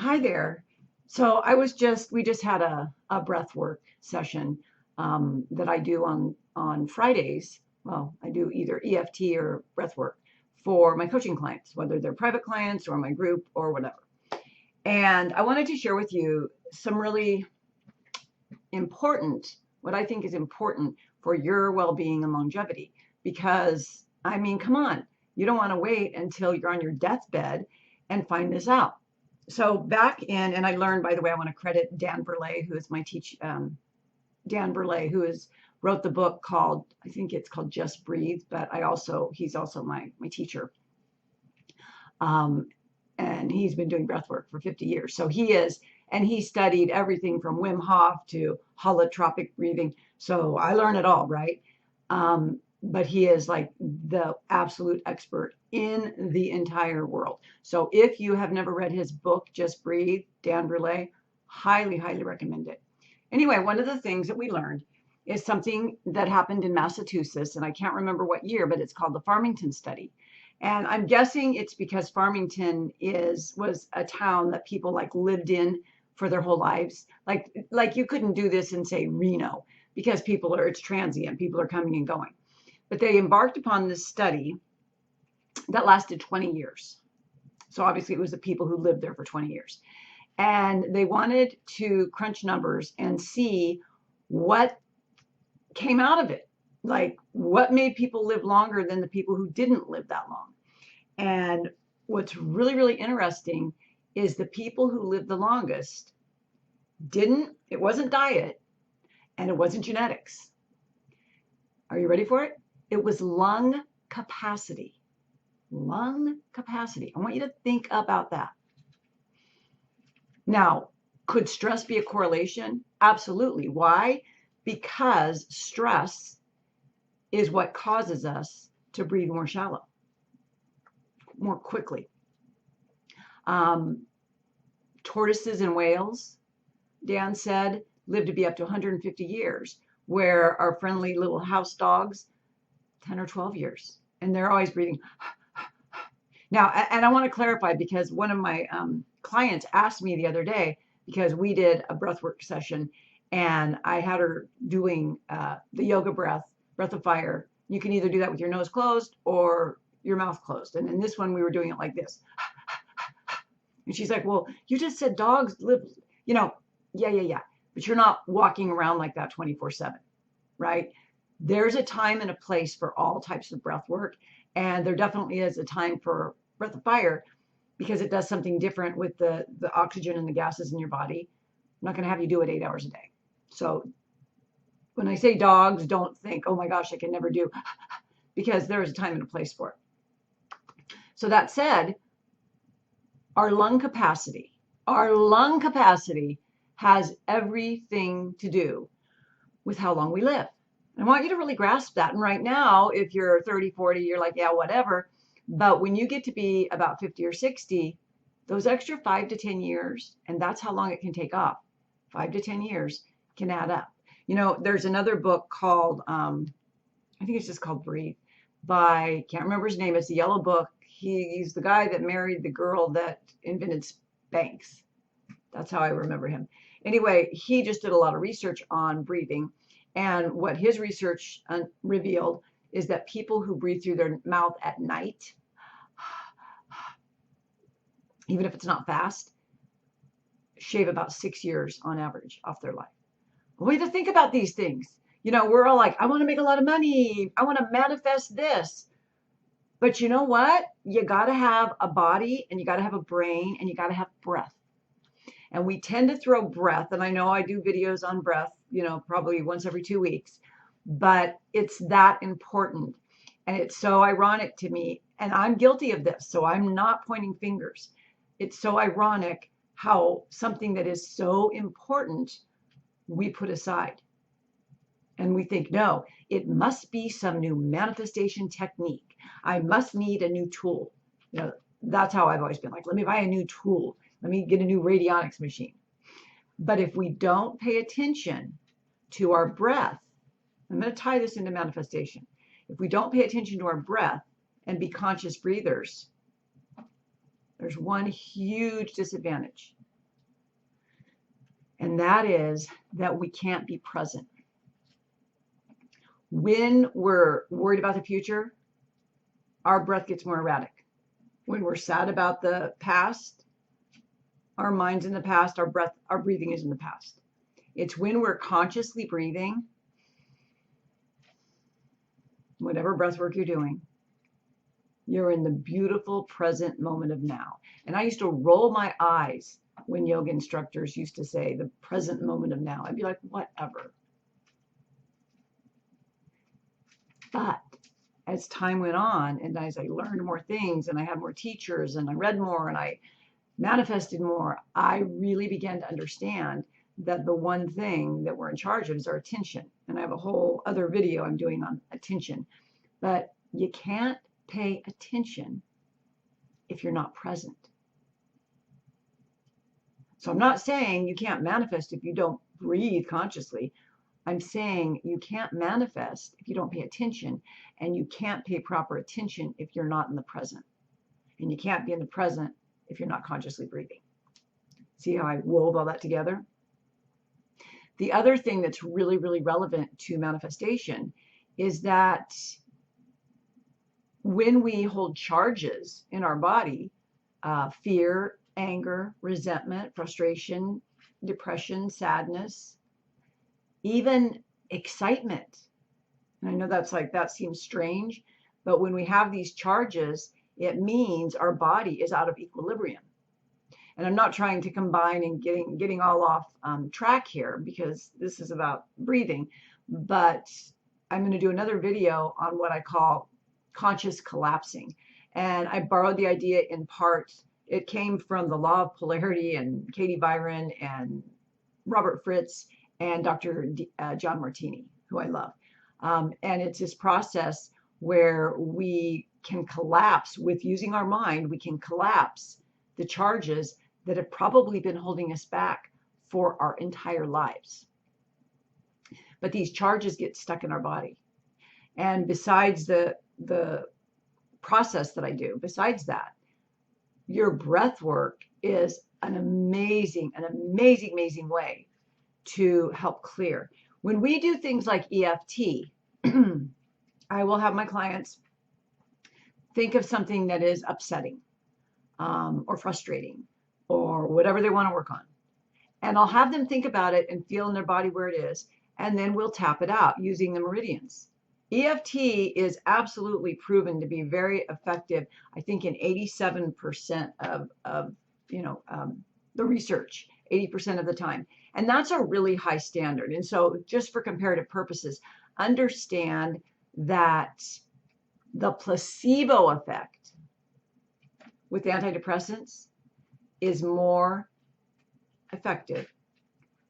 Hi there. So we just had a breath work session that I do on Fridays. Well, I do either EFT or breath work for my coaching clients, whether they're private clients or my group or whatever. And I wanted to share with you some really important, what I think is important for your well-being and longevity. Because, I mean, come on, you don't want to wait until you're on your deathbed and find this out. So back in, and I learned, by the way, I want to credit 𝒂𝒂𝒂𝒂, who is my 𝒂𝒂💂💂, who wrote the book called, I think it's called Just Breathe, but he's also my teacher. And he's been doing breath work for 50 years. So he studied everything from Wim Hof to holotropic breathing. So I learn it all, right? But he is like the absolute expert in the entire world. So if you have never read his book, Just Breathe, 𝒂𝒂𝒂𝒂, highly, highly recommend it. Anyway, one of the things that we learned is something that happened in Massachusetts, and I can't remember what year, but it's called the Farmington study. And I'm guessing it's because Farmington was a town that people like lived in for their whole lives. Like you couldn't do this in, say, Reno, because it's transient, people are coming and going. But they embarked upon this study that lasted 20 years. So obviously it was the people who lived there for 20 years. And they wanted to crunch numbers and see what came out of it. Like what made people live longer than the people who didn't live that long. And what's really, really interesting is the people who lived the longest it wasn't diet and it wasn't genetics. Are you ready for it? It was lung capacity. Lung capacity. I want you to think about that. Now, could stress be a correlation? Absolutely. Why? Because stress is what causes us to breathe more shallow, more quickly. Tortoises and whales, Dan said, live to be up to 150 years, where our friendly little house dogs, 10 or 12 years, and they're always breathing. Now, and I want to clarify, because one of my clients asked me the other day, because we did a breathwork session and I had her doing the yoga breath of fire. You can either do that with your nose closed or your mouth closed. And in this one, we were doing it like this. And she's like, well, you just said dogs live, yeah. But you're not walking around like that 24/7, right? There's a time and a place for all types of breath work. And there definitely is a time for breath of fire, because it does something different with the oxygen and the gases in your body. I'm not going to have you do it 8 hours a day. So when I say dogs, don't think, oh my gosh, I can never do, because there is a time and a place for it. So that said, our lung capacity has everything to do with how long we live. I want you to really grasp that. And right now, if you're 30, 40, you're like, yeah, whatever. But when you get to be about 50 or 60, those extra 5 to 10 years, and that's how long it can take off, 5 to 10 years can add up. There's another book called, I think it's just called Breathe, by, can't remember his name. It's the yellow book. He's the guy that married the girl that invented Spanx. That's how I remember him. Anyway, he just did a lot of research on breathing. And what his research revealed is that people who breathe through their mouth at night, even if it's not fast, shave about 6 years on average off their life. We have to think about these things. We're all like, I want to make a lot of money. I want to manifest this. But you know what? You got to have a body, and you got to have a brain, and you got to have breath. And we tend to throw breath, and I know I do videos on breath, probably once every 2 weeks, but it's that important. And it's so ironic to me, and I'm guilty of this, so I'm not pointing fingers. It's so ironic how something that is so important we put aside. And we think, no, it must be some new manifestation technique. I must need a new tool. That's how I've always been like, let me buy a new tool. Let me get a new radionics machine. But if we don't pay attention to our breath, I'm going to tie this into manifestation. If we don't pay attention to our breath and be conscious breathers, there's one huge disadvantage. And that is that we can't be present. When we're worried about the future, our breath gets more erratic. When we're sad about the past, our mind's in the past, our breathing is in the past. It's when we're consciously breathing, whatever breath work you're doing, you're in the beautiful present moment of now. And I used to roll my eyes when yoga instructors used to say the present moment of now. I'd be like, whatever. But as time went on, and as I learned more things, and I had more teachers, and I read more, and I manifested more, I really began to understand that the one thing that we're in charge of is our attention. And I have a whole other video I'm doing on attention. But you can't pay attention if you're not present. So I'm not saying you can't manifest if you don't breathe consciously. I'm saying you can't manifest if you don't pay attention, and you can't pay proper attention if you're not in the present. And you can't be in the present if you're not consciously breathing. See how I wove all that together? The other thing that's really, really relevant to manifestation is that when we hold charges in our body, fear, anger, resentment, frustration, depression, sadness, even excitement. And I know that seems strange, but when we have these charges, it means our body is out of equilibrium. And I'm not trying to combine and getting all off track here, because this is about breathing, but I'm going to do another video on what I call conscious collapsing. And I borrowed the idea in part. It came from the law of polarity and Katie Byron and Robert Fritz and Dr. John Martini, who I love. And it's this process where we can collapse with using our mind. We can collapse the charges that have probably been holding us back for our entire lives. But these charges get stuck in our body. And besides the process that I do, besides that, your breath work is an amazing way to help clear. When we do things like EFT, I will have my clients think of something that is upsetting or frustrating or whatever they want to work on. And I'll have them think about it and feel in their body where it is. And then we'll tap it out using the meridians. EFT is absolutely proven to be very effective, I think, in 87% of the research, 80% of the time. And that's a really high standard. And so just for comparative purposes, understand that the placebo effect with antidepressants is more effective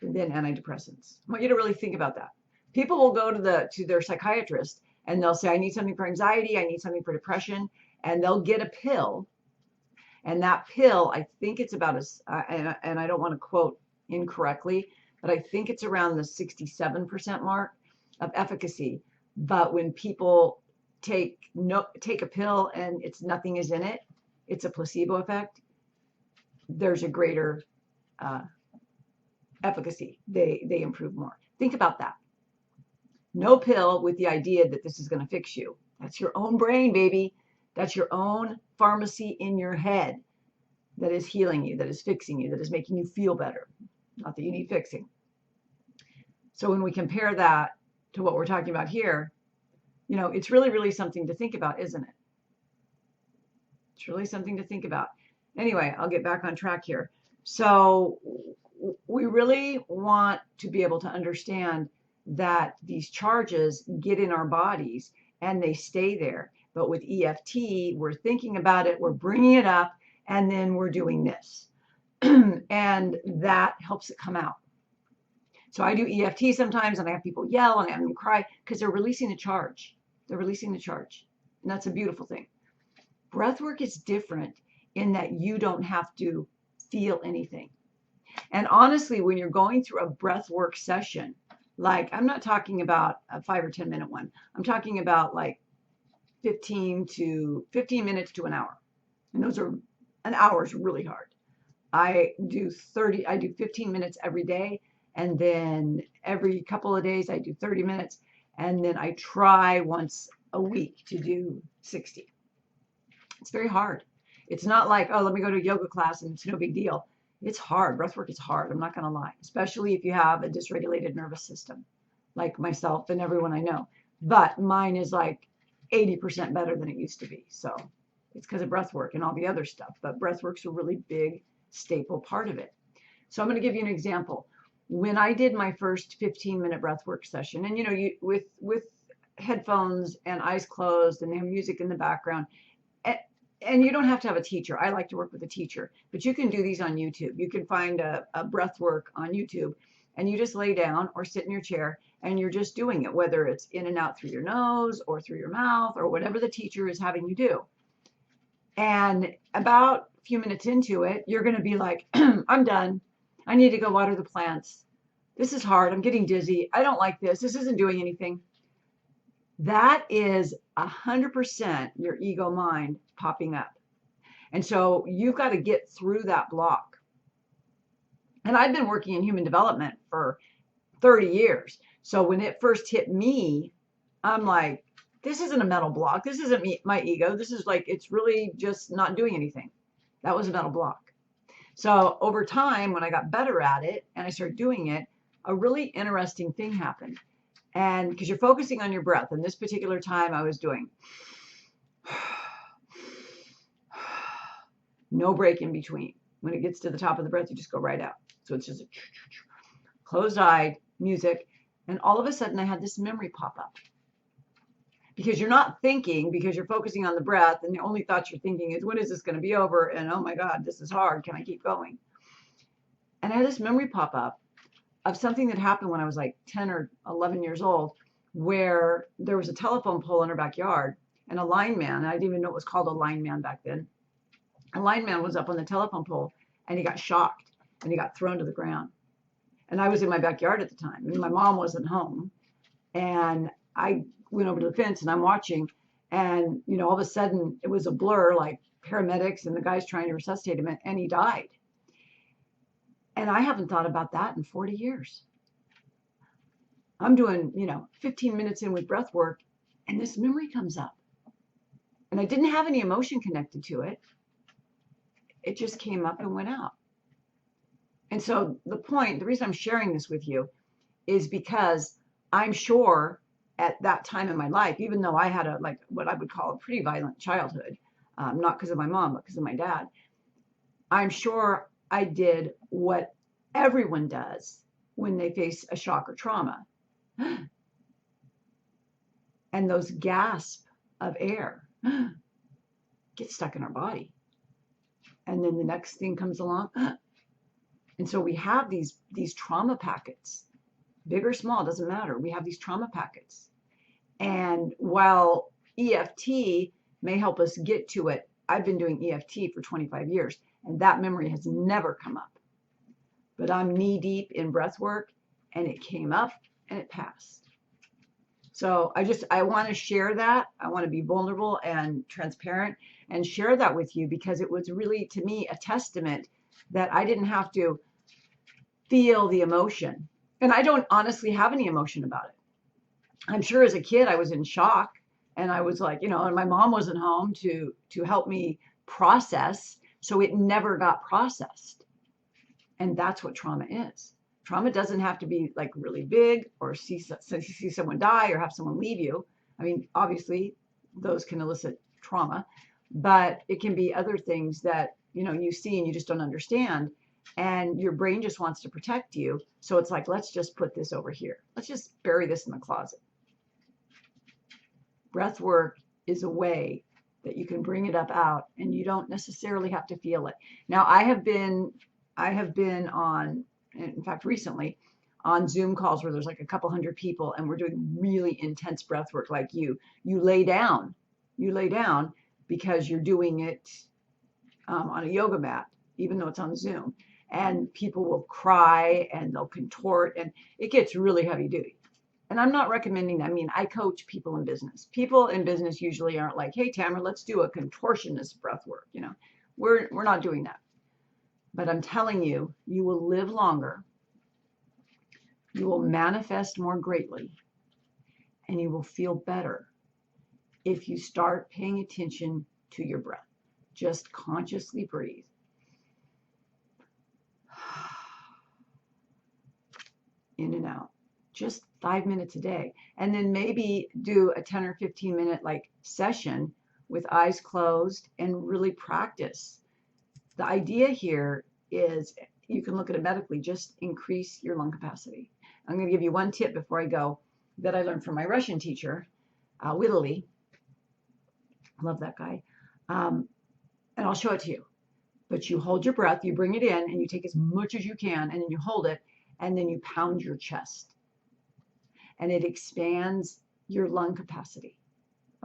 than antidepressants. I want you to really think about that. People will go to their psychiatrist and they'll say, I need something for anxiety, I need something for depression, and they'll get a pill. And that pill, I think it's about and I don't want to quote incorrectly, but I think it's around the 67% mark of efficacy. But when people take a pill and nothing is in it, it's a placebo effect, there's a greater efficacy. They improve more. Think about that. No pill with the idea that this is going to fix you. That's your own brain, baby. That's your own pharmacy in your head that is healing you, that is fixing you, that is making you feel better. Not that you need fixing. So when we compare that to what we're talking about here, it's really, really something to think about, isn't it? It's really something to think about. Anyway, I'll get back on track here. So we really want to be able to understand that these charges get in our bodies and they stay there. But with EFT, we're thinking about it, we're bringing it up, and then we're doing this. And that helps it come out. So I do EFT sometimes, and I have people yell and I have them cry because they're releasing the charge. They're releasing the charge. And that's a beautiful thing. Breath work is different in that you don't have to feel anything. And honestly, when you're going through a breath work session, like I'm not talking about a 5 or 10 minute one. I'm talking about like 15 minutes to an hour. And an hour is really hard. I do 15 minutes every day. And then every couple of days I do 30 minutes. And then I try once a week to do 60. It's very hard. It's not like, oh, let me go to a yoga class and it's no big deal. It's hard. Breath work is hard. I'm not going to lie, especially if you have a dysregulated nervous system like myself and everyone I know. But mine is like 80% better than it used to be. So it's because of breath work and all the other stuff. But breath work's a really big staple part of it. So I'm going to give you an example. When I did my first 15-minute breath work session, and you with headphones and eyes closed, and they have music in the background, and you don't have to have a teacher. I like to work with a teacher, but you can do these on YouTube. You can find a breath work on YouTube, and you just lay down or sit in your chair, and you're just doing it, whether it's in and out through your nose or through your mouth or whatever the teacher is having you do. And about a few minutes into it, you're going to be like, I'm done. I need to go water the plants. This is hard. I'm getting dizzy. I don't like this. This isn't doing anything. That is 100% your ego mind popping up. And so you've got to get through that block. And I've been working in human development for 30 years. So when it first hit me, I'm like, this isn't a mental block. This isn't my ego. This is like, it's really just not doing anything. That was a mental block. So over time, when I got better at it and I started doing it, a really interesting thing happened. And because you're focusing on your breath, and this particular time I was doing no break in between. When it gets to the top of the breath, you just go right out. So it's just a closed-eyed music. And all of a sudden I had this memory pop up. Because you're not thinking, because you're focusing on the breath, and the only thoughts you're thinking is, when is this going to be over? And oh my God, this is hard. Can I keep going? And I had this memory pop up of something that happened when I was like 10 or 11 years old, where there was a telephone pole in our backyard, and a lineman, I didn't even know it was called a lineman back then. A lineman was up on the telephone pole, and he got shocked, and he got thrown to the ground. And I was in my backyard at the time, and my mom wasn't home. And I went over to the fence, and I'm watching, and all of a sudden it was a blur, like paramedics and the guys trying to resuscitate him, and he died. And I haven't thought about that in 40 years. I'm doing 15 minutes in with breath work, and this memory comes up, and I didn't have any emotion connected to it. It just came up and went out. And so the reason I'm sharing this with you is because I'm sure at that time in my life, even though I had what I would call a pretty violent childhood, not because of my mom, but because of my dad, I'm sure I did what everyone does when they face a shock or trauma. And those gasps of air get stuck in our body. And then the next thing comes along. And so we have these trauma packets, big or small, doesn't matter. We have these trauma packets. And while EFT may help us get to it, I've been doing EFT for 25 years, and that memory has never come up. But I'm knee deep in breath work, and it came up and it passed. So I want to share that. I want to be vulnerable and transparent and share that with you, because it was really, to me, a testament that I didn't have to feel the emotion. And I don't honestly have any emotion about it. I'm sure as a kid I was in shock, and I was like, and my mom wasn't home to help me process, so it never got processed. And that's what trauma is. Trauma doesn't have to be like really big, or see someone die or have someone leave you. I mean, obviously those can elicit trauma, but it can be other things that you see and you just don't understand, and your brain just wants to protect you. So it's like, let's just put this over here. Let's just bury this in the closet. Breath work is a way that you can bring it up out, and you don't necessarily have to feel it. Now, I have been on, in fact, recently on Zoom calls where there's like a couple hundred people, and we're doing really intense breath work. Like you lay down because you're doing it on a yoga mat, even though it's on Zoom, and people will cry and they'll contort, and it gets really heavy duty. And I'm not recommending that. I mean, I coach people in business. People in business usually aren't like, hey, Tamara, let's do a contortionist breath work. We're not doing that. But I'm telling you, you will live longer, you will manifest more greatly, and you will feel better if you start paying attention to your breath. Just consciously breathe. In and out. Just 5 minutes a day. And then maybe do a 10 or 15 minute like session with eyes closed and really practice. The idea here is, you can look at it medically, just increase your lung capacity. I'm going to give you one tip before I go that I learned from my Russian teacher, Whittley. Love that guy. And I'll show it to you. But you hold your breath, you bring it in, and you take as much as you can, and then you hold it, and then you pound your chest. And it expands your lung capacity.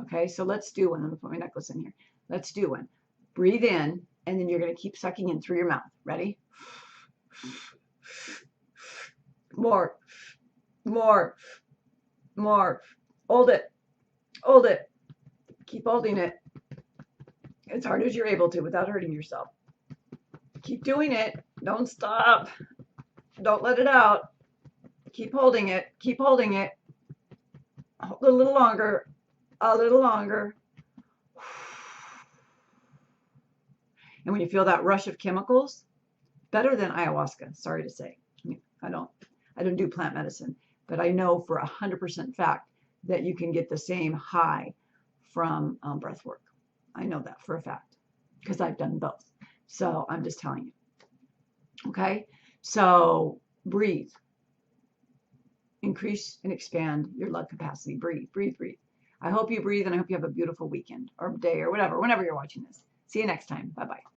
Okay, so let's do one. Let me put my necklace in here. Let's do one. Breathe in, and then you're going to keep sucking in through your mouth. Ready? More. More. More. Hold it. Hold it. Keep holding it as hard as you're able to without hurting yourself. Keep doing it. Don't stop. Don't let it out. Keep holding it. Keep holding it. Hold it a little longer. A little longer. And when you feel that rush of chemicals, better than ayahuasca, sorry to say. I don't do plant medicine, but I know for 100% fact that you can get the same high from breath work. I know that for a fact because I've done both. So I'm just telling you. Okay, so breathe. Increase and expand your lung capacity. Breathe, breathe, breathe. I hope you breathe, and I hope you have a beautiful weekend or day or whatever, whenever you're watching this. See you next time. Bye-bye.